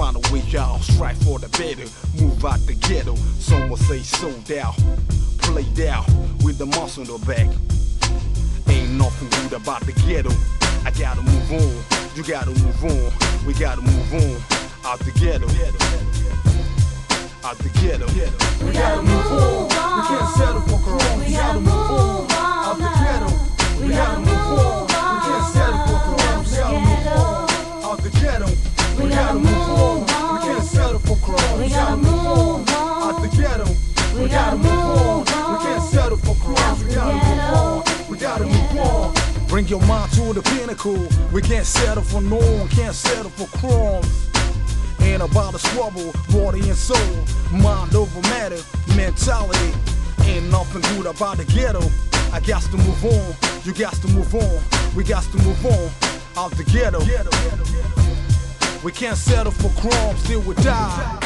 find a way out, strive for the better, move out the ghetto. Some will say sold out, played out with the monster on the back. Ain't nothing good about the ghetto. I gotta move on, you gotta move on, we gotta move on. Out the ghetto, out the ghetto. We gotta move on, we can't settle for crumbs. We gotta move on, out the ghetto. We gotta move on, we can't settle for crumbs. We gotta move on, out the ghetto. We gotta move on, we can't settle for crumbs. We gotta move on, out the ghetto. We gotta move on, we can't settle for crumbs. We gotta move on, we gotta move on. Bring your mind to the pinnacle. We can't settle for no one, can't settle for crumbs. Ain't about the struggle, body and soul, mind over matter, mentality. Ain't nothing good about the ghetto. I got to move on, you got to move on, we got to move on. Out the ghetto. We can't settle for crumbs till we die.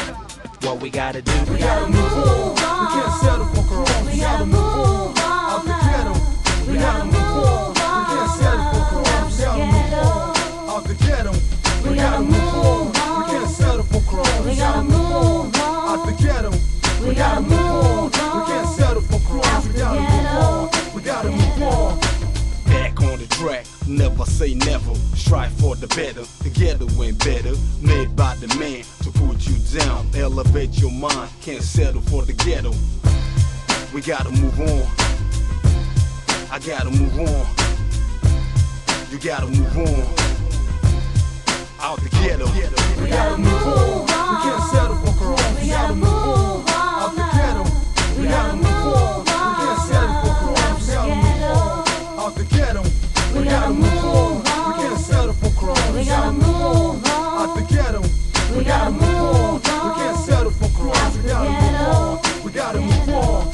What we gotta do? We gotta move on, we can't settle for crumbs. We gotta move on, out the ghetto. We gotta move on, we can't settle for crumbs. We gotta move on, out the ghetto. We gotta move on, we can't settle for crumbs. We gotta move on, out the ghetto. We gotta move on, we can't settle for crumbs. We gotta move on, we gotta move on. Back on the track, never say never. Strive for the better, the ghetto ain't better. Made by the man to put you down, elevate your mind. Can't settle for the ghetto. We gotta move on, I gotta move on, you gotta move on. Out the ghetto. We gotta move on, we can't settle for crumbs. We gotta move on, out the ghetto. We gotta move on, we can't settle for crumbs. We gotta move on, out the ghetto. We gotta move on, we can't settle for crumbs. We gotta move on, out the ghetto. We gotta move on, we can't settle for crumbs. We gotta move on, we gotta move on.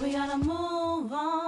We gotta move on.